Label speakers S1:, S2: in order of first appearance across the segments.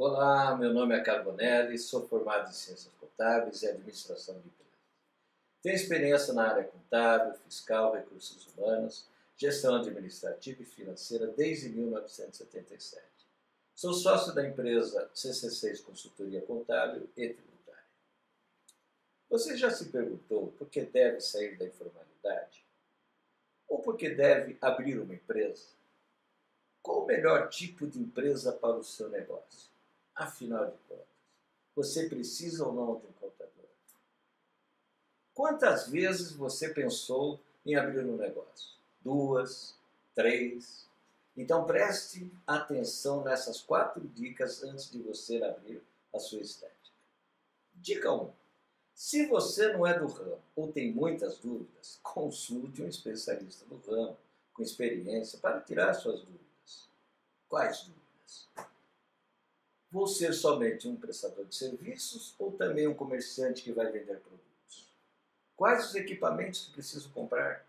S1: Olá, meu nome é Carbonelli, sou formado em Ciências Contábeis e Administração de Empresas. Tenho experiência na área contábil, fiscal, recursos humanos, gestão administrativa e financeira desde 1977. Sou sócio da empresa CC6 Consultoria Contábil e Tributária. Você já se perguntou por que deve sair da informalidade? Ou por que deve abrir uma empresa? Qual o melhor tipo de empresa para o seu negócio? Afinal de contas, você precisa ou não de um contador? Quantas vezes você pensou em abrir um negócio? 2, 3? Então preste atenção nessas 4 dicas antes de você abrir a sua estética. Dica 1. Se você não é do ramo ou tem muitas dúvidas, consulte um especialista do ramo, com experiência, para tirar suas dúvidas. Quais dúvidas? Vou ser somente um prestador de serviços ou também um comerciante que vai vender produtos? Quais os equipamentos que preciso comprar?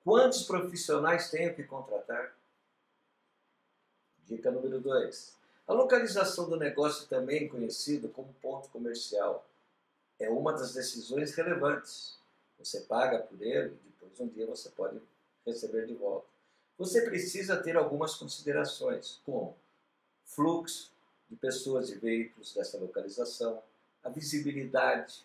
S1: Quantos profissionais tenho que contratar? Dica número 2. A localização do negócio, também conhecido como ponto comercial, é uma das decisões relevantes. Você paga por ele e depois um dia você pode receber de volta. Você precisa ter algumas considerações, como fluxo de pessoas e veículos dessa localização, a visibilidade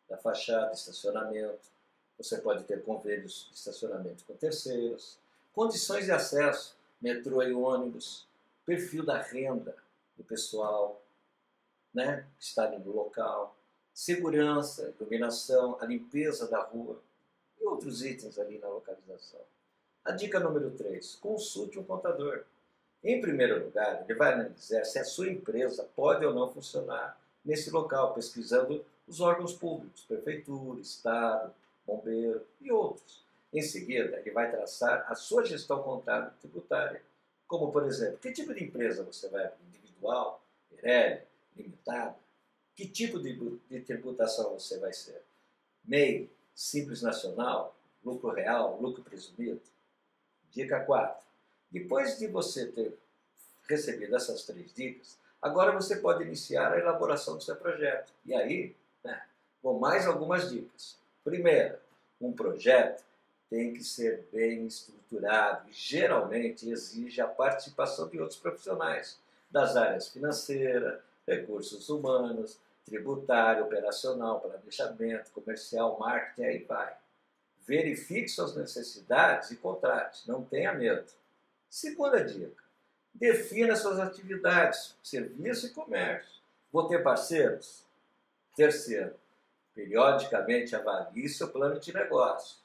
S1: da fachada, estacionamento, você pode ter convênios de estacionamento com terceiros, condições de acesso, metrô e ônibus, perfil da renda do pessoal, que está no local, segurança, iluminação, a limpeza da rua e outros itens ali na localização. A dica número 3, consulte um contador. Em primeiro lugar, ele vai analisar se a sua empresa pode ou não funcionar nesse local, pesquisando os órgãos públicos, prefeitura, estado, bombeiro e outros. Em seguida, ele vai traçar a sua gestão contábil e tributária, como, por exemplo, que tipo de empresa você vai abrir? Individual, Pirelli, limitada? Que tipo de tributação você vai ser? MEI, Simples Nacional, lucro real, lucro presumido? Dica 4. Depois de você ter recebido essas 3 dicas, agora você pode iniciar a elaboração do seu projeto. E aí, vão mais algumas dicas. Primeira, um projeto tem que ser bem estruturado e geralmente exige a participação de outros profissionais das áreas financeira, recursos humanos, tributário, operacional, planejamento, comercial, marketing, aí vai. Verifique suas necessidades e contrate, não tenha medo. Segunda dica, defina suas atividades, serviço e comércio. Vou ter parceiros? Terceiro, periodicamente avalie seu plano de negócio.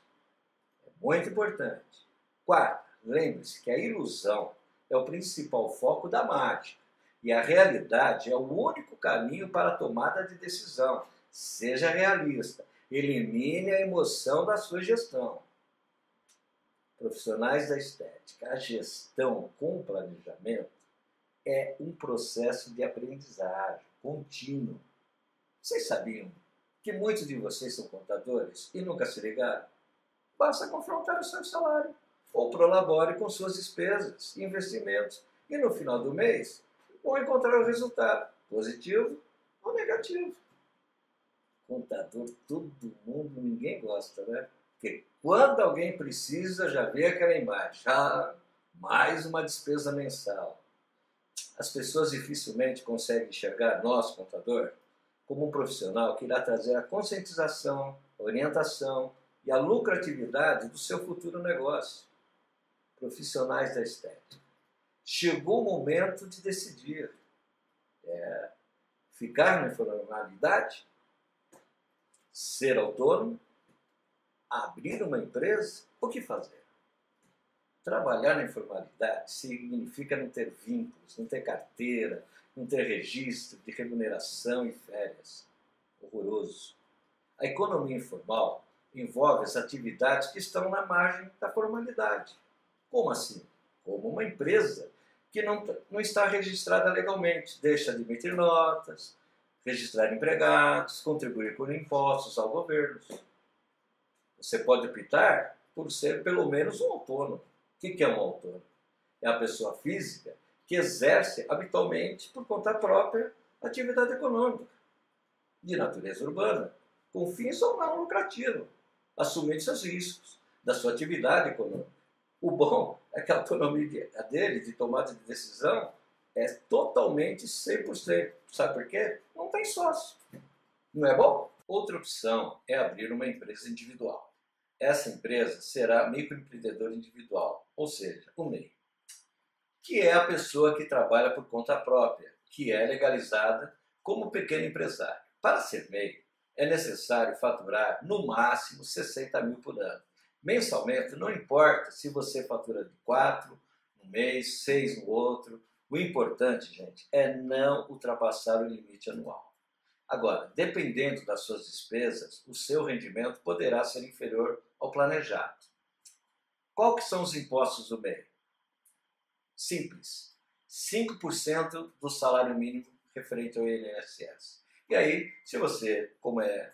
S1: É muito importante. Quarto, lembre-se que a ilusão é o principal foco da mágica e a realidade é o único caminho para a tomada de decisão. Seja realista, elimine a emoção da sua gestão. Profissionais da estética, a gestão com planejamento é um processo de aprendizagem contínuo. Vocês sabiam que muitos de vocês são contadores e nunca se ligaram? Basta confrontar o seu salário ou prolabore com suas despesas e investimentos e no final do mês vão encontrar o resultado, positivo ou negativo. Contador, todo mundo, ninguém gosta, né? Porque quando alguém precisa, já vê aquela imagem. Mais uma despesa mensal. As pessoas dificilmente conseguem enxergar nós, contador, como um profissional que irá trazer a conscientização, a orientação e a lucratividade do seu futuro negócio. Profissionais da estética. Chegou o momento de decidir. Ficar na informalidade? Ser autônomo? Abrir uma empresa? O que fazer? Trabalhar na informalidade significa não ter vínculos, não ter carteira, não ter registro de remuneração e férias. Horroroso. A economia informal envolve as atividades que estão na margem da formalidade. Como assim? Como uma empresa que não está registrada legalmente, deixa de emitir notas, registrar empregados, contribuir com impostos ao governo. Você pode optar por ser pelo menos um autônomo. O que é um autônomo? É a pessoa física que exerce habitualmente por conta própria atividade econômica de natureza urbana, com fins ou não lucrativos, assumindo seus riscos da sua atividade econômica. O bom é que a autonomia dele de tomada de decisão é totalmente 100%. Sabe por quê? Não tem sócio. Não é bom? Outra opção é abrir uma empresa individual. Essa empresa será microempreendedor individual, ou seja, o MEI, que é a pessoa que trabalha por conta própria, que é legalizada como pequeno empresário. Para ser MEI, é necessário faturar no máximo 60 mil por ano. Mensalmente, não importa se você fatura de 4 no mês, 6 no outro. O importante, gente, é não ultrapassar o limite anual. Agora, dependendo das suas despesas, o seu rendimento poderá ser inferior ao planejado. Qual que são os impostos do MEI? Simples. 5% do salário mínimo referente ao INSS. E aí, se você, como é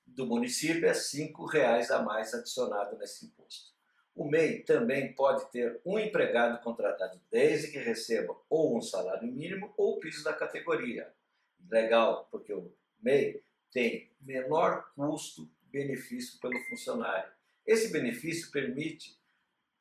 S1: do município, é R$ 5,00 a mais adicionado nesse imposto. O MEI também pode ter um empregado contratado desde que receba ou um salário mínimo ou o piso da categoria. Legal, porque o MEI tem menor custo-benefício pelo funcionário. Esse benefício permite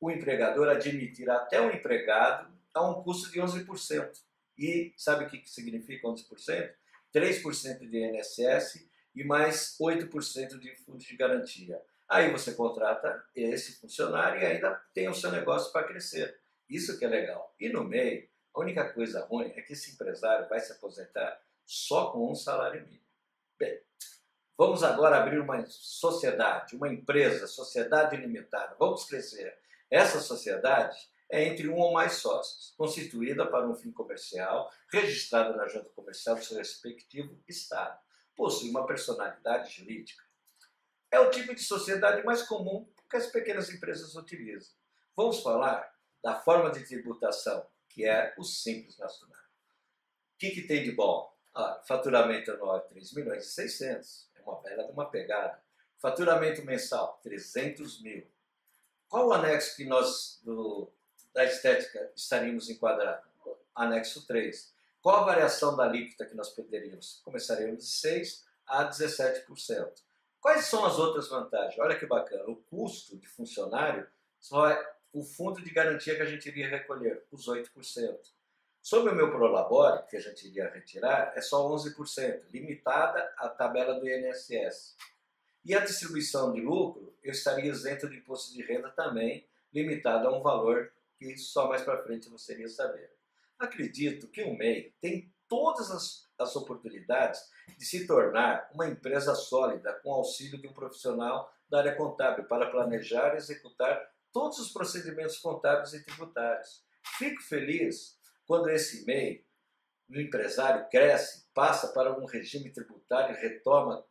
S1: o empregador admitir até um empregado a um custo de 11%. E sabe o que significa 11%? 3% de INSS e mais 8% de fundo de garantia. Aí você contrata esse funcionário e ainda tem o seu negócio para crescer. Isso que é legal. E no MEI, a única coisa ruim é que esse empresário vai se aposentar só com um salário mínimo. Bem, vamos agora abrir uma sociedade, uma empresa, sociedade limitada. Vamos crescer. Essa sociedade é entre um ou mais sócios, constituída para um fim comercial, registrada na junta comercial do seu respectivo estado. Possui uma personalidade jurídica. É o tipo de sociedade mais comum que as pequenas empresas utilizam. Vamos falar da forma de tributação, que é o Simples Nacional. O que tem de bom? Faturamento anual é 3.600.000, é uma bela de uma pegada. Faturamento mensal, 300 mil. Qual o anexo que nós, da estética, estaríamos enquadrados? Anexo 3. Qual a variação da alíquota que nós poderíamos? Começaríamos de 6% a 17%. Quais são as outras vantagens? Olha que bacana, o custo de funcionário só é o fundo de garantia que a gente iria recolher, os 8%. Sobre o meu Prolabore, que a gente iria retirar, é só 11%, limitada à tabela do INSS. E a distribuição de lucro, eu estaria isento de imposto de renda também, limitado a um valor que só mais para frente você iria saber. Acredito que o MEI tem todas as oportunidades de se tornar uma empresa sólida com auxílio de um profissional da área contábil para planejar e executar todos os procedimentos contábeis e tributários. Fico feliz quando esse MEI, o empresário, cresce, passa para um regime tributário e retoma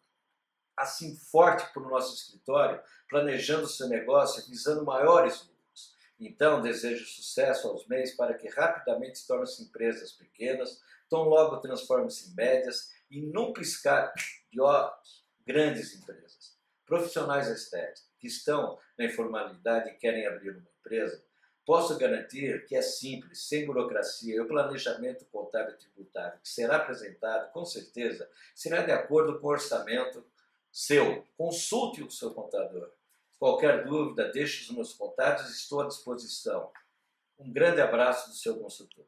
S1: assim forte para o nosso escritório, planejando o seu negócio, visando maiores lucros. Então, desejo sucesso aos MEIs para que rapidamente se tornem empresas pequenas, tão logo transformem-se em médias e num piscar de olhos, grandes empresas. Profissionais estéticos que estão na informalidade e querem abrir uma empresa, posso garantir que é simples, sem burocracia, e o planejamento contábil e tributário que será apresentado, com certeza, será de acordo com o orçamento seu. Consulte o seu contador. Qualquer dúvida, deixe os meus contatos, estou à disposição. Um grande abraço do seu consultor.